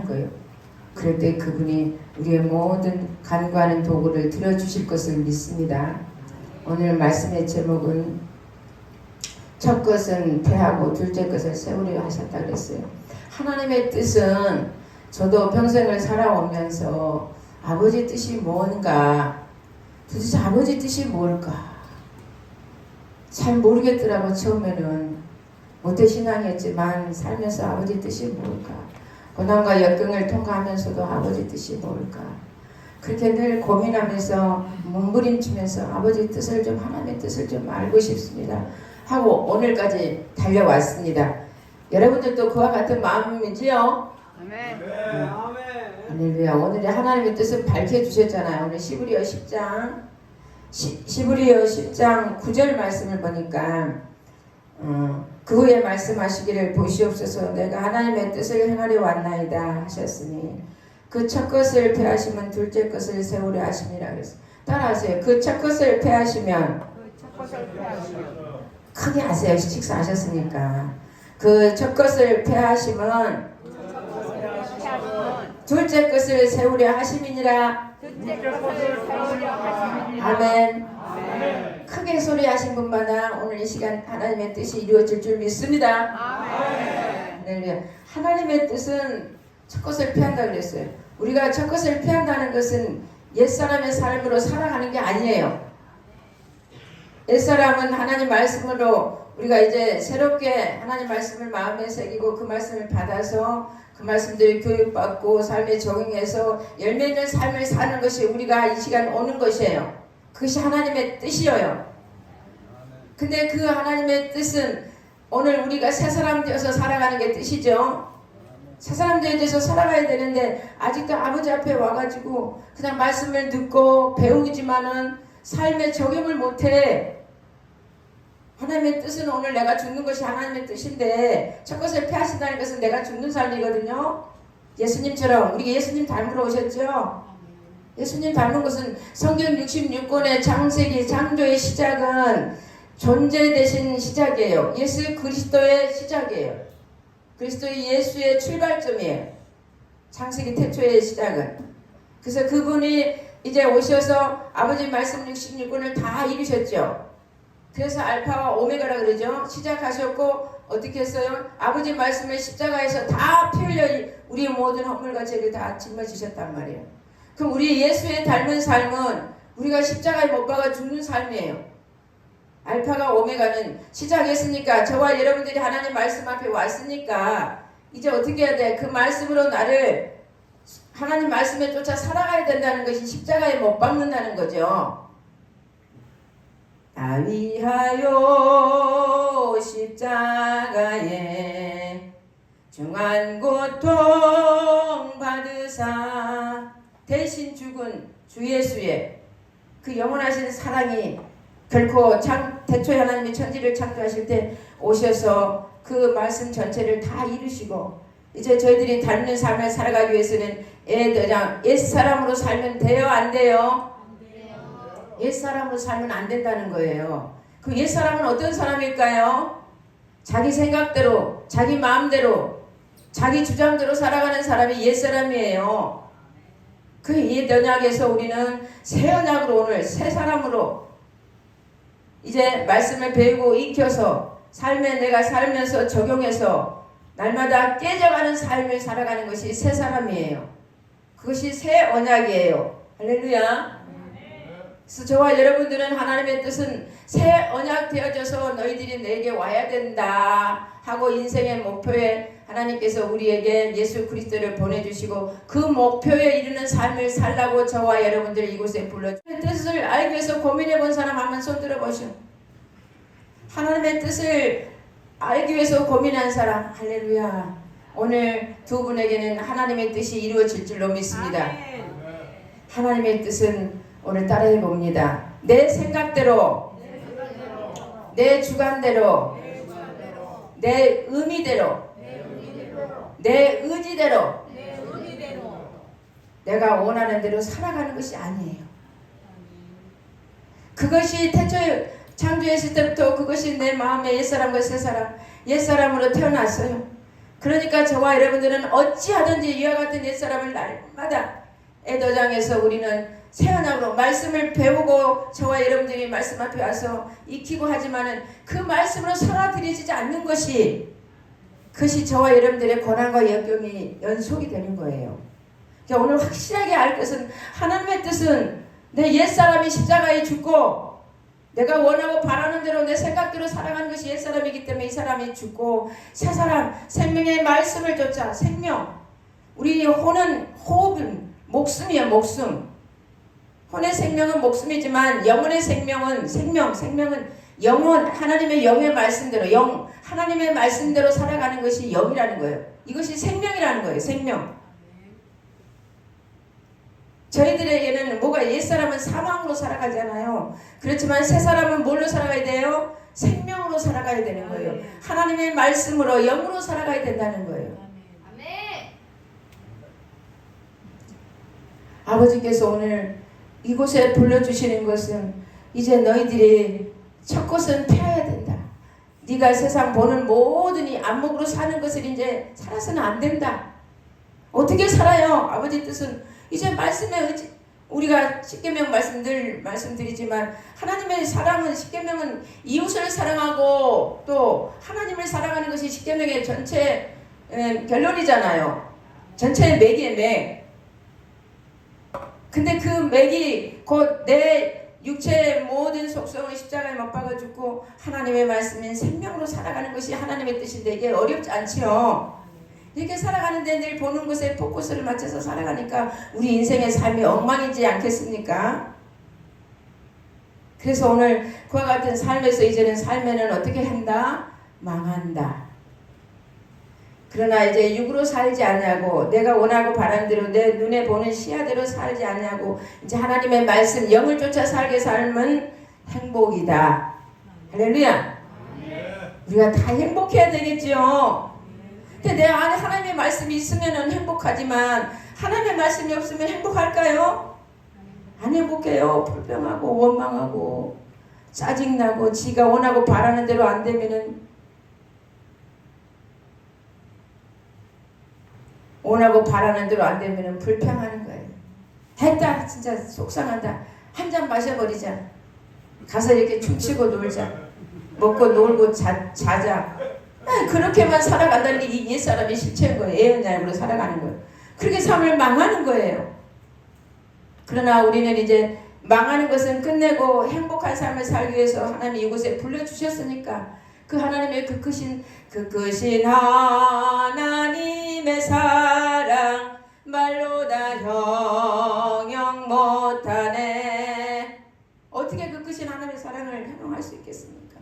하는 거예요. 그럴 때 그분이 우리의 모든 간구하는 도구를 들어주실 것을 믿습니다. 오늘 말씀의 제목은 첫 것은 패하고 둘째 것을 세우려 하셨다 그랬어요. 하나님의 뜻은 저도 평생을 살아오면서 아버지 뜻이 뭔가, 도대체 아버지 뜻이 뭘까 잘 모르겠더라고. 처음에는 모태신앙이었지만 살면서 아버지 뜻이 뭘까, 고난과 역경을 통과하면서도 아버지 뜻이 뭘까, 그렇게 늘 고민하면서 몸부림치면서 아버지 뜻을 좀, 하나님의 뜻을 좀 알고 싶습니다 하고 오늘까지 달려왔습니다. 여러분들도 그와 같은 마음이지요? 아멘. 할렐루야. 오늘의 하나님의 뜻을 밝혀주셨잖아요. 오늘 시브리어 10장 9절 말씀을 보니까 그 후에 말씀하시기를 보시옵소서 내가 하나님의 뜻을 행하려 왔나이다 하셨으니 그 첫 것을 패하시면 둘째 것을 세우려 하심이라 그랬어요. 따라하세요. 그 첫 것을 패하시면, 크게 하세요. 식사하셨으니까. 그 첫 것을 패하시면 둘째 것을 세우려 하심이니라. 아멘. 크게 소리하신 분마다 오늘 이 시간 하나님의 뜻이 이루어질 줄 믿습니다. 아멘. 하나님의 뜻은 첫 것을 피한다 그랬어요. 우리가 첫 것을 피한다는 것은 옛사람의 삶으로 살아가는 게 아니에요. 옛사람은 하나님 말씀으로 우리가 이제 새롭게 하나님 말씀을 마음에 새기고 그 말씀을 받아서 그 말씀들을 교육받고 삶에 적용해서 열매 있는 삶을 사는 것이 우리가 이 시간 오는 것이에요. 그것이 하나님의 뜻이에요. 근데 그 하나님의 뜻은 오늘 우리가 새 사람 되어서 살아가는 게 뜻이죠. 새 사람 되어서 살아가야 되는데 아직도 아버지 앞에 와가지고 그냥 말씀을 듣고 배우지만은 삶에 적용을 못해. 하나님의 뜻은 오늘 내가 죽는 것이 하나님의 뜻인데 첫 것을 피하신다는 것은 내가 죽는 삶이거든요. 예수님처럼 우리 예수님 닮으러 오셨죠. 예수님 닮은 것은 성경 66권의 창세기 창조의 시작은 존재 대신 시작이에요. 예수 그리스도의 시작이에요. 그리스도의 예수의 출발점이에요. 창세기 태초의 시작은. 그래서 그분이 이제 오셔서 아버지 말씀 66권을 다 이루셨죠. 그래서 알파와 오메가라 그러죠. 시작하셨고 어떻게 했어요? 아버지 말씀을 십자가에서 다 피 흘려 우리 모든 허물과 죄를 다 짊어지셨단 말이에요. 그럼 우리 예수의 닮은 삶은 우리가 십자가에 못 박아 죽는 삶이에요. 알파가 오메가는 시작했으니까 저와 여러분들이 하나님 말씀 앞에 왔으니까 이제 어떻게 해야 돼? 그 말씀으로 나를 하나님 말씀에 쫓아 살아가야 된다는 것이 십자가에 못 박는다는 거죠. 나 위하여 십자가에 중한 고통 받으사 대신 죽은 주 예수의 그 영원하신 사랑이 결코 태초에 하나님이 천지를 창조하실 때 오셔서 그 말씀 전체를 다 이루시고 이제 저희들이 닮는 삶을 살아가기 위해서는 옛사람으로 살면 돼요? 안 돼요? 옛사람으로 살면 안 된다는 거예요. 그 옛사람은 어떤 사람일까요? 자기 생각대로, 자기 마음대로, 자기 주장대로 살아가는 사람이 옛사람이에요. 그 옛 언약에서 우리는 새 언약으로 오늘 새 사람으로 이제 말씀을 배우고 익혀서 삶에 내가 살면서 적용해서 날마다 깨져가는 삶을 살아가는 것이 새 사람이에요. 그것이 새 언약이에요. 할렐루야. 그래서 저와 여러분들은 하나님의 뜻은 새 언약 되어져서 너희들이 내게 와야 된다 하고 인생의 목표에 하나님께서 우리에게 예수 그리스도를 보내주시고 그 목표에 이르는 삶을 살라고 저와 여러분들을 이곳에 불러주신 뜻을 알기 위해서 고민해 본 사람 한번 손 들어보시오. 하나님의 뜻을 알기 위해서 고민한 사람. 할렐루야. 오늘 두 분에게는 하나님의 뜻이 이루어질 줄로 믿습니다. 하나님의 뜻은 오늘 따라해 봅니다. 내 생각대로, 내 주관대로, 내 의미대로, 내 의지대로 내가 원하는 대로 살아가는 것이 아니에요. 그것이 태초에 창조했을 때부터 그것이 내 마음의 옛사람과 새사람, 옛사람으로 태어났어요. 그러니까 저와 여러분들은 어찌하든지 이와 같은 옛사람을 날마다 애도장에서 우리는 새 언약으로 말씀을 배우고 저와 여러분들이 말씀 앞에 와서 익히고 하지만은 그 말씀으로 살아들여지지 않는 것이 그것이 저와 여러분들의 고난과 역경이 연속이 되는 거예요. 그러니까 오늘 확실하게 알 것은 하나님의 뜻은 내 옛사람이 십자가에 죽고 내가 원하고 바라는 대로 내 생각대로 살아가는 것이 옛사람이기 때문에 이 사람이 죽고 새 사람 생명의 말씀을 쫓아 생명 우리 혼은 호흡은 목숨이야 목숨 혼의 생명은 목숨이지만 영혼의 생명은 생명은 영혼 하나님의 영의 말씀대로 하나님의 말씀대로 살아가는 것이 영이라는 거예요. 이것이 생명이라는 거예요. 생명. 저희들에게는 뭐가 옛사람은 사망으로 살아가잖아요. 그렇지만 새사람은 뭘로 살아가야 돼요? 생명으로 살아가야 되는 거예요. 하나님의 말씀으로 영으로 살아가야 된다는 거예요. 아버지께서 오늘 이곳에 불러주시는 것은 이제 너희들이 첫 것은 피해야 된다. 네가 세상 보는 모든 이 안목으로 사는 것을 이제 살아서는 안 된다. 어떻게 살아요? 아버지 뜻은 이제 말씀에 의지 우리가 십계명 말씀 늘 말씀드리지만 하나님의 사랑은 십계명은 이웃을 사랑하고 또 하나님을 사랑하는 것이 십계명의 전체 결론이잖아요. 전체의 맥이에요. 맥. 근데 그 맥이 곧 내 육체의 모든 속성을 십자가에 못 박아 죽고 하나님의 말씀인 생명으로 살아가는 것이 하나님의 뜻인데 이게 어렵지 않지요. 이렇게 살아가는데 늘 보는 것에 포커스를 맞춰서 살아가니까 우리 인생의 삶이 엉망이지 않겠습니까? 그래서 오늘 그와 같은 삶에서 이제는 삶에는 어떻게 한다? 망한다. 그러나 이제 육으로 살지 않냐고 내가 원하고 바라는 대로 내 눈에 보는 시야대로 살지 않냐고 이제 하나님의 말씀 영을 쫓아 살게 삶은 행복이다. 할렐루야. 우리가 다 행복해야 되겠죠. 근데 내 안에 하나님의 말씀이 있으면 행복하지만 하나님의 말씀이 없으면 행복할까요? 안 행복해요. 불평하고 원망하고 짜증나고 지가 원하고 바라는 대로 안 되면은 원하고 바라는 대로 안 되면 불평하는 거예요. 했다 진짜 속상하다. 한 잔 마셔버리자. 가서 이렇게 춤추고 놀자. 먹고 놀고 자자. 그렇게만 살아간다는 게 이 옛사람이 실체인 거예요. 애언약으로 살아가는 거예요. 그렇게 삶을 망하는 거예요. 그러나 우리는 이제 망하는 것은 끝내고 행복한 삶을 살기 위해서 하나님이 이곳에 불러주셨으니까 그 하나님의 그 크신 하나님의 사랑 말로 다 형용 못하네. 어떻게 그 크신 하나님의 사랑을 형용할 수 있겠습니까?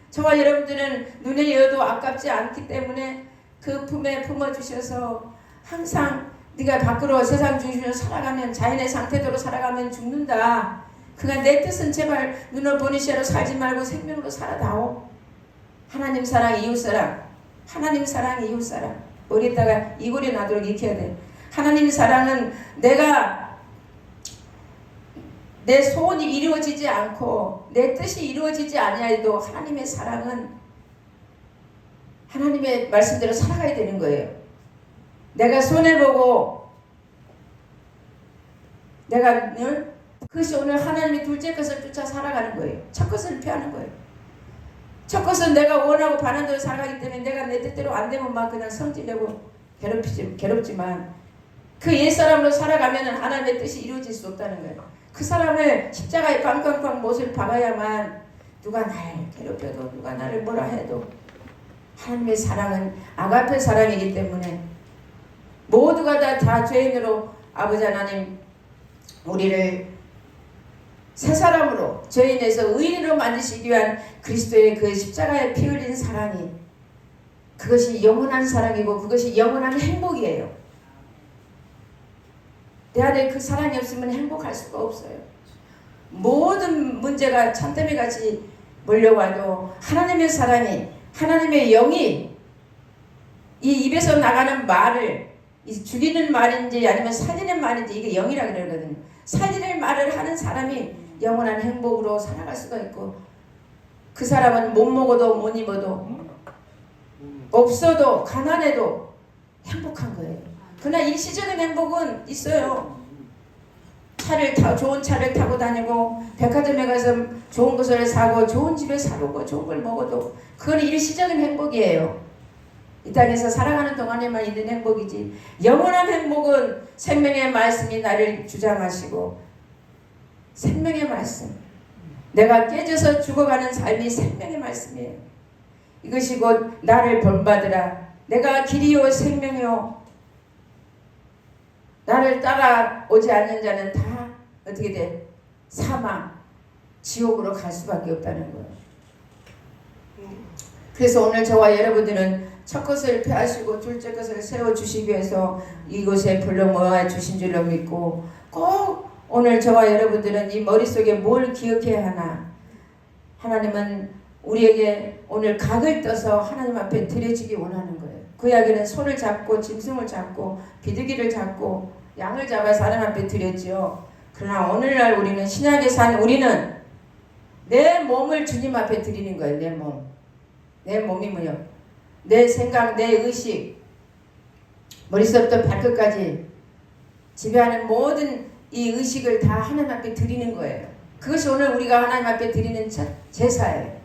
저와 여러분들은 눈에 여도 아깝지 않기 때문에 그 품에 품어주셔서 항상 네가 밖으로 세상 중심으로 살아가면 자연의 상태대로 살아가면 죽는다. 그가 내 뜻은 제발 눈을 보는 시야로 살지 말고 생명으로 살아다오. 하나님 사랑 이웃사랑 하나님 사랑 이웃사랑 머리에다가 이고리 나도록 익혀야 돼. 하나님 사랑은 내가 내 소원이 이루어지지 않고 내 뜻이 이루어지지 아니하여도 하나님의 사랑은 하나님의 말씀대로 살아가야 되는 거예요. 내가 손해보고 내가 그것이 오늘 하나님의 둘째 것을 쫓아 살아가는 거예요. 첫 것을 피하는 거예요. 첫 것은 내가 원하고 바라는 대로 살아가기 때문에 내가 내 뜻대로 안 되면 막 그냥 성질내고 괴롭지만 그 옛사람으로 살아가면 하나님의 뜻이 이루어질 수 없다는 거예요. 그 사람을 십자가에 꽝꽝꽝 못을 박아야만 누가 날 괴롭혀도 누가 나를 뭐라 해도 하나님의 사랑은 아가페 사랑이기 때문에 모두가 다 죄인으로 아버지 하나님 우리를 새 사람으로 죄인에서 의인으로 만드시기 위한 그리스도의 그 십자가에 피 흘린 사랑이 그것이 영원한 사랑이고 그것이 영원한 행복이에요. 내 안에 그 사랑이 없으면 행복할 수가 없어요. 모든 문제가 참때미같이 몰려와도 하나님의 사랑이 하나님의 영이 이 입에서 나가는 말을 죽이는 말인지 아니면 살리는 말인지 이게 영이라 그러거든요. 살리는 말을 하는 사람이 영원한 행복으로 살아갈 수가 있고 그 사람은 못 먹어도 못 입어도 없어도 가난해도 행복한 거예요. 그러나 일시적인 행복은 있어요. 좋은 차를 타고 다니고 백화점에 가서 좋은 것을 사고 좋은 집에 살고 좋은 걸 먹어도 그건 일시적인 행복이에요. 이 땅에서 살아가는 동안에만 있는 행복이지, 영원한 행복은 생명의 말씀이 나를 주장하시고, 생명의 말씀, 내가 깨져서 죽어가는 삶이 생명의 말씀이에요. 이것이 곧 나를 본받으라. 내가 길이요 생명이요, 나를 따라오지 않는 자는 다 어떻게 돼? 사망, 지옥으로 갈 수밖에 없다는 거예요. 그래서 오늘 저와 여러분들은 첫 것을 폐하시고 둘째 것을 세워주시기 위해서 이곳에 불러 모아 주신 줄로 믿고, 꼭 오늘 저와 여러분들은 이 머릿속에 뭘 기억해야 하나? 하나님은 우리에게 오늘 각을 떠서 하나님 앞에 드려지기 원하는 거예요. 구약에는 소를 잡고 짐승을 잡고 비둘기를 잡고 양을 잡아서 하나님 앞에 드렸지요. 그러나 오늘날 우리는, 신약에 사는 우리는 내 몸을 주님 앞에 드리는 거예요. 내 몸. 내 몸이 뭐요? 내 생각, 내 의식, 머릿속부터 발끝까지 지배하는 모든 이 의식을 다 하나님 앞에 드리는 거예요. 그것이 오늘 우리가 하나님 앞에 드리는 제사예요.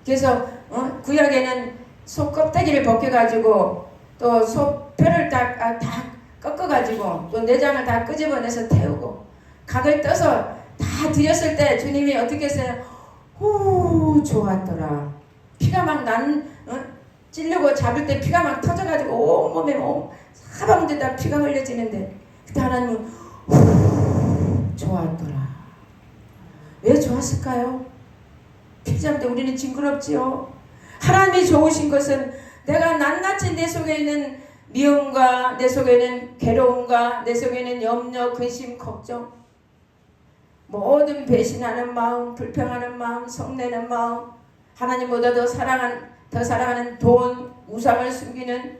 그래서 구약에는 소 껍데기를 벗겨가지고 또 소 뼈를 다 꺾어가지고 또 내장을 다 끄집어내서 태우고 각을 떠서 다 드렸을 때 주님이 어떻게 했어요? 후, 좋았더라. 피가 막 찌르고 잡을 때 피가 막 터져가지고 온몸에 사방에다 피가 흘려지는데 그때 하나님은 후, 좋았더라. 왜 좋았을까요? 피 잡을 때 우리는 징그럽지요. 하나님이 좋으신 것은 내가 낱낱이 내 속에 있는 미움과 내 속에 있는 괴로움과 내 속에 있는 염려, 근심, 걱정, 모든 배신하는 마음, 불평하는 마음, 성내는 마음, 하나님보다 더 사랑하는 돈, 우상을 숨기는,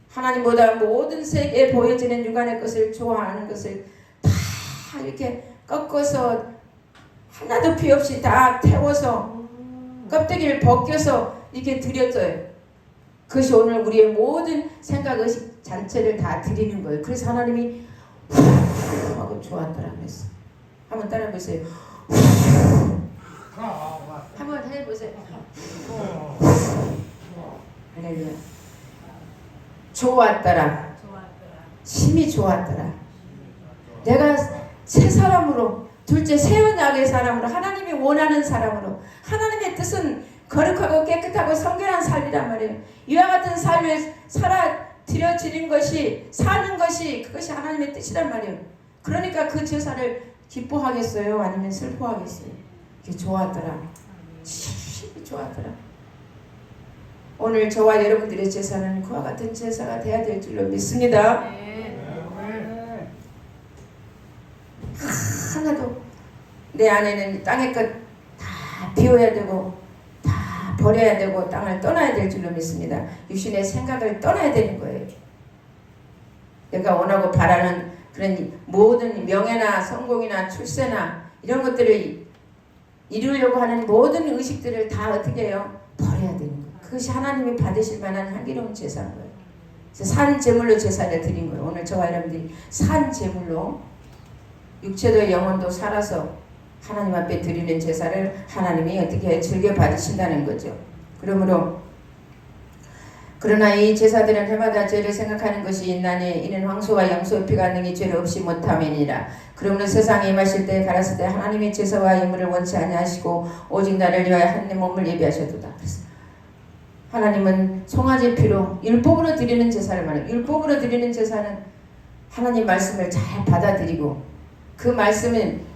하나님보다 모든 세계에 보여지는 육안의 것을 좋아하는 것을 다 이렇게 꺾어서 하나도 피 없이 다 태워서 껍데기를 벗겨서 이렇게 드렸어요. 그것이 오늘 우리의 모든 생각, 의식 전체를 다 드리는 거예요. 그래서 하나님이 후 하고 좋았더라 그랬어. 한번 따라해보세요. 한번 해보세요. 할렐루야. 좋았더라. 심히 좋았더라. 내가 새 사람으로, 둘째 새 언약의 사람으로, 하나님이 원하는 사람으로, 하나님의 뜻은 거룩하고 깨끗하고 성결한 삶이란 말이에요. 이와 같은 삶을 드려지는 것이, 사는 것이, 그것이 하나님의 뜻이란 말이에요. 그러니까 그 제사를 기뻐하겠어요? 아니면 슬퍼하겠어요? 그게 좋았더라. 심히 좋았더라. 오늘 저와 여러분들의 제사는 그와 같은 제사가 돼야 될 줄로 믿습니다. 하나도 내 안에는 땅의 것 다 비워야 되고 다 버려야 되고 땅을 떠나야 될 줄로 믿습니다. 육신의 생각을 떠나야 되는 거예요. 내가 원하고 바라는 그런 모든 명예나 성공이나 출세나 이런 것들을 이루려고 하는 모든 의식들을 다 어떻게 해요? 버려야 되는 거예요. 그것이 하나님이 받으실 만한 향기로운 제사인 거예요. 그래서 산 제물로 제사를 드린 거예요. 오늘 저와 여러분들이 산 제물로 육체도 영혼도 살아서 하나님 앞에 드리는 제사를 하나님이 어떻게 즐겨 받으신다는 거죠. 그러나 이 제사들은 해마다 죄를 생각하는 것이 있나니 이는 황소와 염소의 피가 능히 죄를 없이 못함이니라. 그러므로 세상에 임하실 때 가라사 때 하나님의 제사와 예물을 원치 아니하시고 오직 나를 위하여 한 내 몸을 예비하셨도다. 그래서 하나님은 송아지 피로 율법으로 드리는 제사를 말해요. 율법으로 드리는 제사는 하나님 말씀을 잘 받아들이고 그 말씀은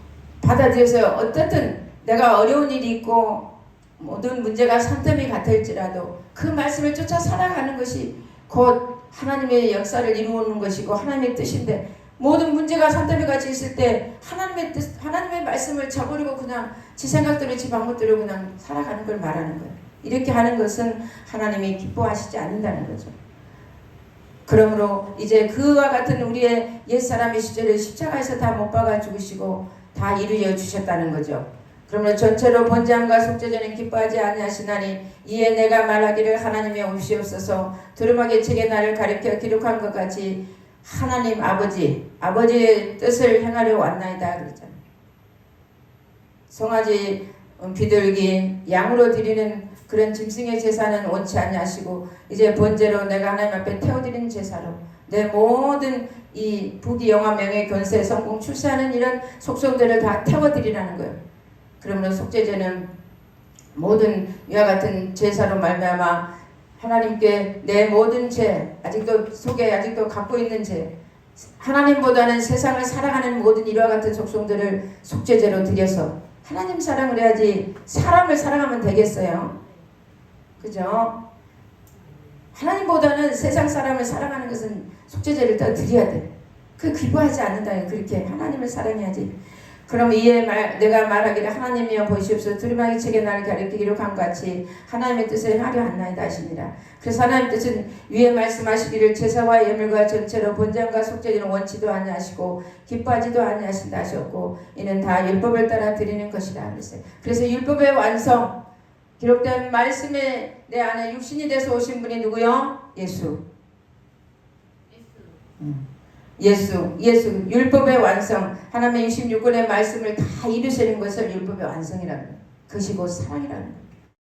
받아들여서 어떻든 내가 어려운 일이 있고 모든 문제가 산더미 같을지라도 그 말씀을 쫓아 살아가는 것이 곧 하나님의 역사를 이루는 것이고 하나님의 뜻인데, 모든 문제가 산더미 같이 있을 때 하나님의 뜻, 하나님의 말씀을 저버리고 그냥 지 생각대로 지 방법대로 그냥 살아가는 걸 말하는 거예요. 이렇게 하는 것은 하나님이 기뻐하시지 않는다는 거죠. 그러므로 이제 그와 같은 우리의 옛사람의 시절을 십자가에서 다 못 박아 죽으시고 다 이루어 주셨다는 거죠. 그러므로 전체로 번제함과 속죄제는 기뻐하지 아니하시나니 이에 내가 말하기를 하나님이 옵시옵소서 두루마기 책에 나를 가리켜 기록한 것 같이 하나님 아버지의 뜻을 행하려 왔나이다 그랬잖아요. 송아지 비둘기 양으로 드리는 그런 짐승의 제사는 원치 아니하시고 이제 번제로 내가 하나님 앞에 태워드리는 제사로 내 모든 이 부귀 영화 명예 권세 성공 출세하는 이런 속성들을 다 태워드리라는 거예요. 그러므로 속죄제는 모든 이와 같은 제사로 말미암아 하나님께 내 모든 죄 아직도 갖고 있는 죄 하나님보다는 세상을 살아가는 모든 이와 같은 속성들을 속죄제로 드려서 하나님 사랑을 해야지 사람을 사랑하면 되겠어요. 그죠? 하나님보다는 세상 사람을 사랑하는 것은 속죄제를 더 드려야 돼. 그 기뻐하지 않는다. 그렇게 하나님을 사랑해야지. 그럼 이에 내가 말하기를 하나님이여 보시옵소서 두루마기 책에 나를 가리켜 기록한 것 같이 하나님의 뜻을 하려 한나이다 하시니라. 그래서 하나님의 뜻은 위에 말씀하시기를 제사와 예물과 전체로 번제함과 속죄제는 원치도 아니하시고 기뻐하지도 아니하신다 하셨고 이는 다 율법을 따라 드리는 것이라 그랬어요. 그래서 율법의 완성 기록된 말씀에 내 안에 육신이 돼서 오신 분이 누구요? 예수 율법의 완성 하나님의 66권의 말씀을 다 이루시는 것을 율법의 완성이라고 해요. 그것이 곧 사랑이라는 거예요.